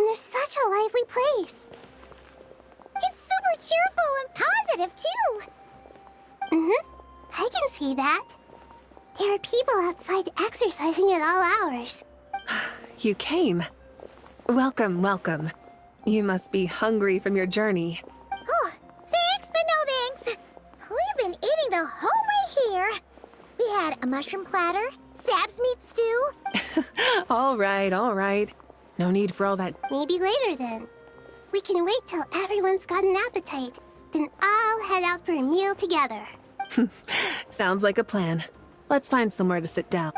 is such a lively place. It's super cheerful and positive, too. I can see that. There are people outside exercising at all hours. You came. Welcome, welcome. You must be hungry from your journey. Oh, thanks, but no thanks. We've been eating the whole way here. We had a mushroom platter, Sab's meat stew. All right. No need for all that. Maybe later then. We can wait till everyone's got an appetite. Then I'll head out for a meal together. Sounds like a plan. Let's find somewhere to sit down.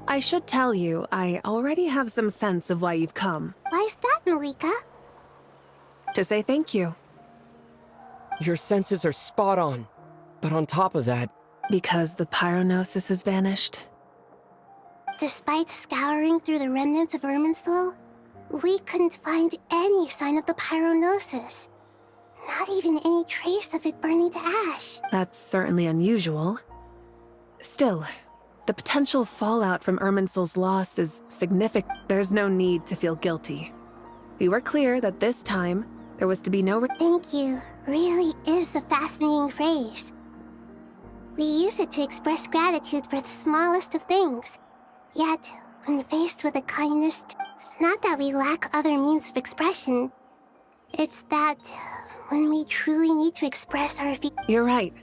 I should tell you, I already have some sense of why you've come. Why's that, Malika? To say thank you. Your senses are spot on. But on top of that... Because the pyronosis has vanished. Despite scouring through the remnants of Irminsul, we couldn't find any sign of the pyronosis. Not even any trace of it burning to ash. That's certainly unusual. Still, the potential fallout from Irminsul's loss is significant. There's no need to feel guilty. We were clear that this time, there was to be no... Thank you really is a fascinating phrase. We use it to express gratitude for the smallest of things. Yet, when faced with a kindness, it's not that we lack other means of expression. It's that when we truly need to express our You're right.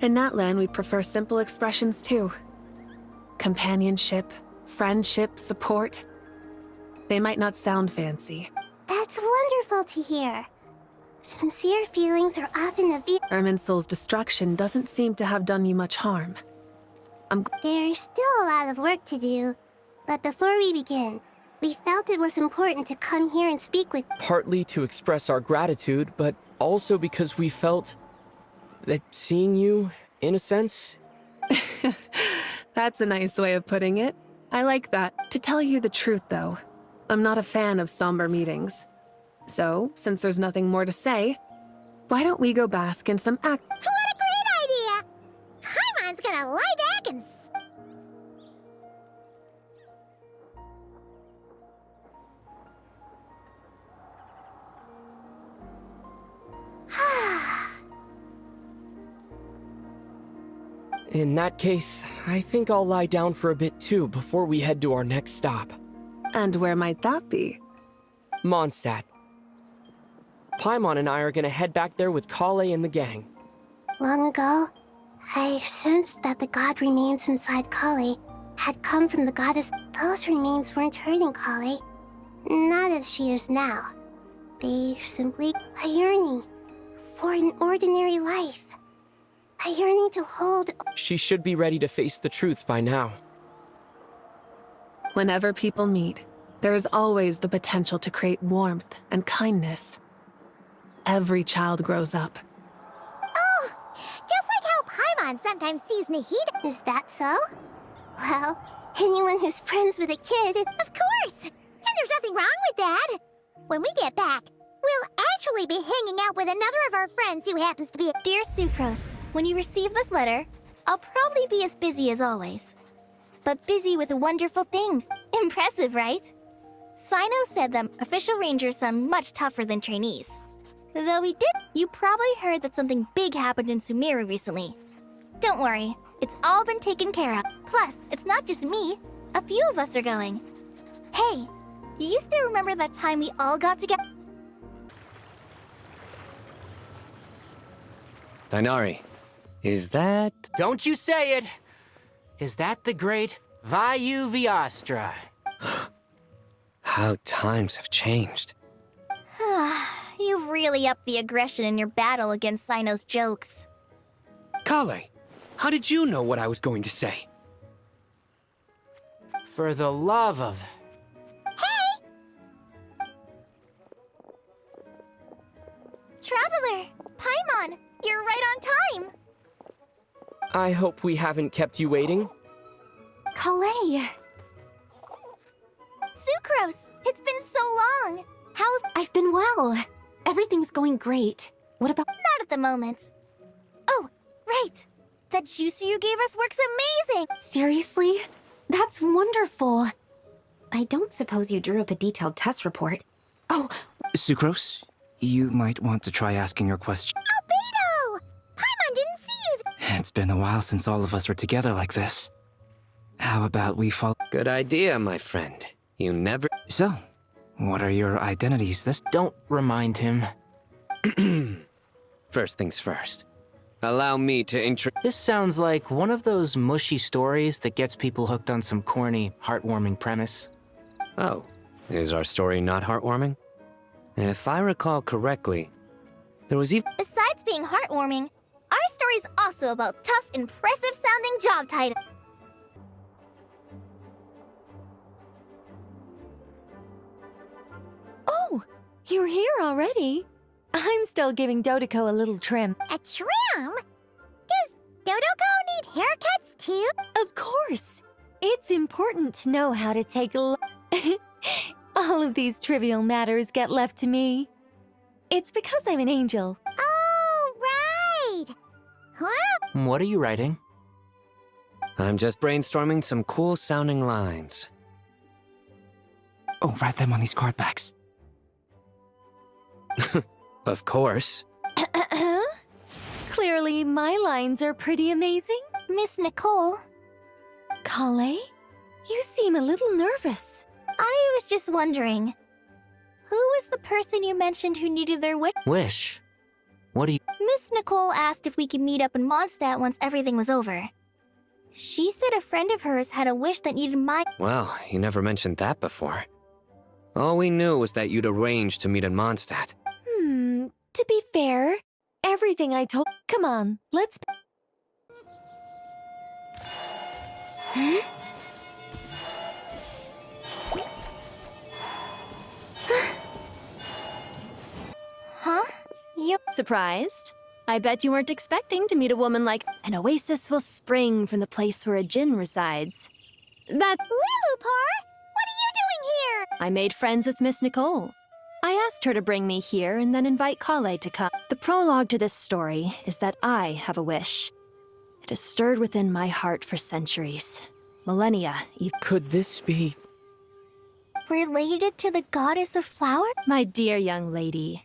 In Natlan, we prefer simple expressions too. Companionship, friendship, support. They might not sound fancy. That's wonderful to hear. Sincere feelings are often a Irminsul's destruction doesn't seem to have done you much harm. There's still a lot of work to do, but before we begin, we felt it was important to come here and speak with... Partly to express our gratitude, but also because we felt that seeing you, in a sense... That's a nice way of putting it. I like that. To tell you the truth, though, I'm not a fan of somber meetings. So, since there's nothing more to say, why don't we go bask in some What a great idea! Paimon's gonna lie back and... In that case, I think I'll lie down for a bit too before we head to our next stop. And where might that be? Mondstadt. Paimon and I are gonna head back there with Kale and the gang. Long ago, I sensed that the god remains inside Kale had come from the goddess. Those remains weren't hurting Kale, not as she is now. They simply a yearning for an ordinary life. A yearning to hold... She should be ready to face the truth by now. Whenever people meet, there is always the potential to create warmth and kindness. Every child grows up. Oh, just like how Paimon sometimes sees Nahida. Is that so? Well, anyone who's friends with a kid... Of course! And there's nothing wrong with that. When we get back, we'll actually be hanging out with another of our friends who happens to be... Dear Sucrose, when you receive this letter, I'll probably be as busy as always. But busy with wonderful things. Impressive, right? Sino said that official rangers sound much tougher than trainees. Though we did, you probably heard that something big happened in Sumeru recently. Don't worry, it's all been taken care of. Plus, it's not just me. A few of us are going. Hey, do you still remember that time we all got together? Dainari, is that... Don't you say it! Is that the great Vayu Viastra? How times have changed. You've really upped the aggression in your battle against Sino's jokes. Kale, how did you know what I was going to say? For the love of... Traveler! Paimon! You're right on time! I hope we haven't kept you waiting. Kale! Sucrose! It's been so long! How have... I've been well. Everything's going great. What about... Not at the moment. Oh, right! That juicer you gave us works amazing! Seriously? That's wonderful. I don't suppose you drew up a detailed test report. Oh, Sucrose, you might want to try asking your question. Albedo! Paimon didn't see you! It's been a while since all of us were together like this. How about we follow? Good idea, my friend. You never... So, what are your identities this? Don't remind him. First things first. Allow me to This sounds like one of those mushy stories that gets people hooked on some corny, heartwarming premise. Oh, is our story not heartwarming? If I recall correctly, there was even... Besides being heartwarming, our story's also about tough, impressive-sounding job titles. Oh, you're here already. I'm still giving Dodoko a little trim. A trim? Does Dodoko need haircuts too? Of course. It's important to know how to take a look. All of these trivial matters get left to me. It's because I'm an angel. Oh, right! Well, What are you writing? I'm just brainstorming some cool-sounding lines. Oh, write them on these card backs. Of course. Clearly, my lines are pretty amazing. Miss Nicole, Kale, you seem a little nervous. I was just wondering, who was the person you mentioned who needed their wish? Wish. What do you... Miss Nicole asked if we could meet up in Mondstadt once everything was over. She said a friend of hers had a wish that needed my... Well, you never mentioned that before. All we knew was that you'd arranged to meet in Mondstadt. To be fair, everything I told... Come on, let's... Huh? Huh? You... Surprised? I bet you weren't expecting to meet a woman like... An oasis will spring from the place where a djinn resides. That... Lilupar! What are you doing here? I made friends with Miss Nicole. I asked her to bring me here and then invite Kale to come. The prologue to this story is that I have a wish. It has stirred within my heart for centuries. Millennia, even... Could this be... Related to the goddess of flowers? My dear young lady,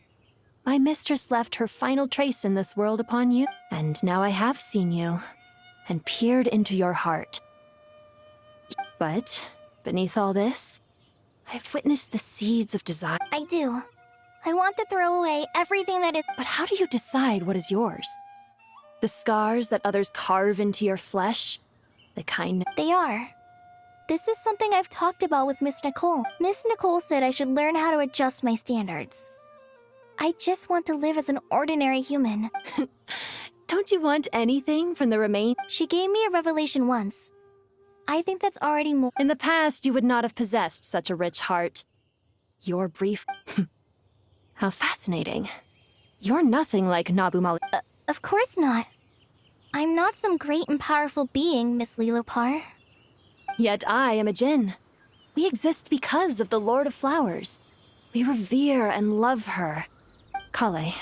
my mistress left her final trace in this world upon you, and now I have seen you, and peered into your heart. But, beneath all this, I've witnessed the seeds of desire. I do. I want to throw away everything that is... But how do you decide what is yours? The scars that others carve into your flesh? The kindness... They are. This is something I've talked about with Miss Nicole. Miss Nicole said I should learn how to adjust my standards. I just want to live as an ordinary human. Don't you want anything from the remain? She gave me a revelation once. I think that's already more... In the past, you would not have possessed such a rich heart. Your brief... How fascinating. You're nothing like Nabumali. Of course not. I'm not some great and powerful being, Miss Lilupar. Yet I am a djinn. We exist because of the Lord of Flowers. We revere and love her. Kale,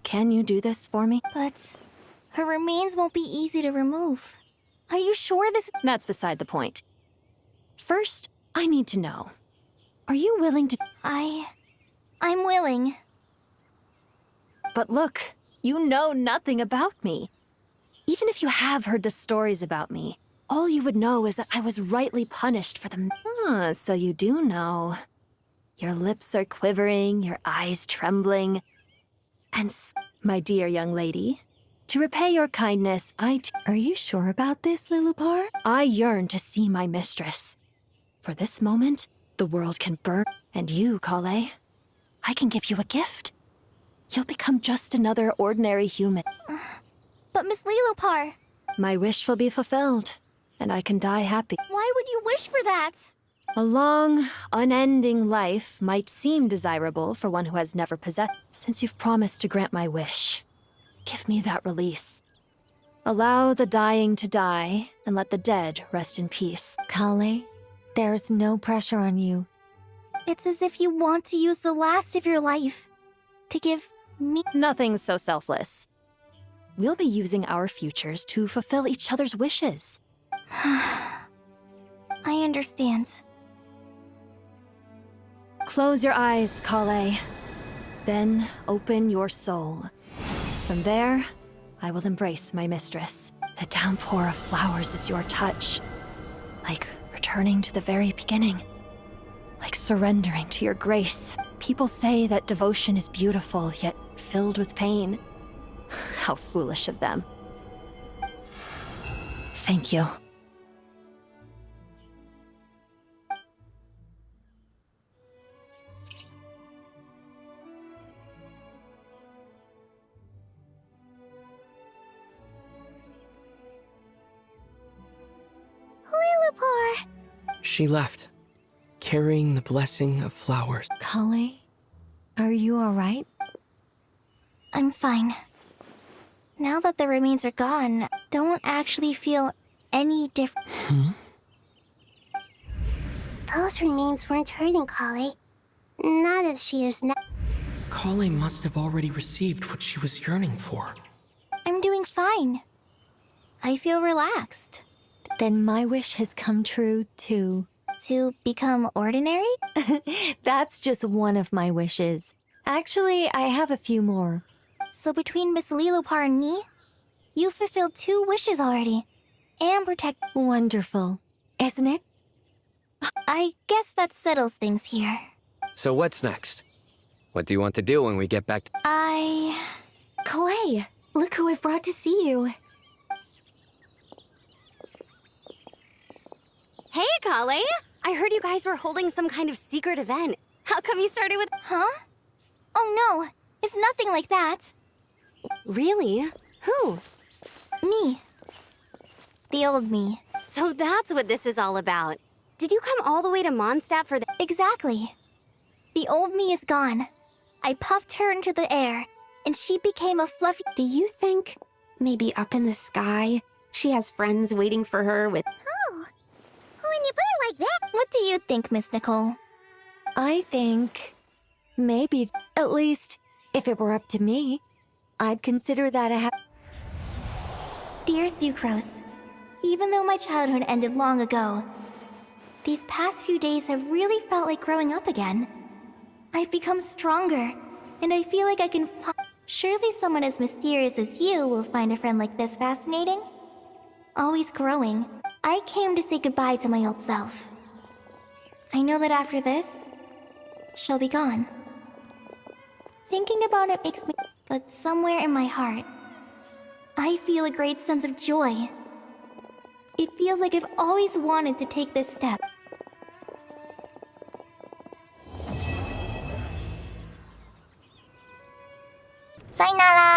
can you do this for me? But her remains won't be easy to remove. Are you sure this... That's beside the point. First, I need to know. Are you willing to... I'm willing. But look, you know nothing about me. Even if you have heard the stories about me, all you would know is that I was rightly punished for them. So you do know. Your lips are quivering, your eyes trembling. And my dear young lady, to repay your kindness, Are you sure about this, Lilupar? I yearn to see my mistress. For this moment, the world can burn. And you, Kale, I can give you a gift. You'll become just another ordinary human. But Miss Lilupar... My wish will be fulfilled, and I can die happy. Why would you wish for that? A long, unending life might seem desirable for one who has never possessed. Since you've promised to grant my wish, give me that release. Allow the dying to die, and let the dead rest in peace. Kale, there's no pressure on you. It's as if you want to use the last of your life to give me... Nothing so selfless. We'll be using our futures to fulfill each other's wishes. I understand. Close your eyes, Kale. Then open your soul. From there, I will embrace my mistress. The downpour of flowers is your touch. Like returning to the very beginning. Like surrendering to your grace. People say that devotion is beautiful, yet filled with pain. How foolish of them. Thank you. Lillipore! She left, carrying the blessing of flowers. Kale, are you alright? I'm fine. Now that the remains are gone, don't actually feel any different. Those remains weren't hurting Kali. Not as she is now. Kale must have already received what she was yearning for. I'm doing fine. I feel relaxed. Then my wish has come true, too. To become ordinary? That's just one of my wishes. Actually, I have a few more. So between Miss Lillipore and me, you fulfilled 2 wishes already. And protect. Wonderful. Isn't it? I guess that settles things here. So what's next? What do you want to do when we get back to... Clay, look who I've brought to see you. Hey, Kale! I heard you guys were holding some kind of secret event. How come you started with... Huh? Oh no, it's nothing like that. Really? Who? Me. The old me. So that's what this is all about. Did you come all the way to Mondstadt for the... Exactly. The old me is gone. I puffed her into the air, and she became a fluffy... Do you think maybe up in the sky she has friends waiting for her with... Oh, when you put it like that... What do you think, Miss Nicole? I think maybe, at least, if it were up to me, I'd consider that a Dear Sucrose, even though my childhood ended long ago, these past few days have really felt like growing up again. I've become stronger, and I feel like I can Surely someone as mysterious as you will find a friend like this fascinating? Always growing, I came to say goodbye to my old self. I know that after this, she'll be gone. Thinking about it makes me... But somewhere in my heart, I feel a great sense of joy. It feels like I've always wanted to take this step. Sayonara!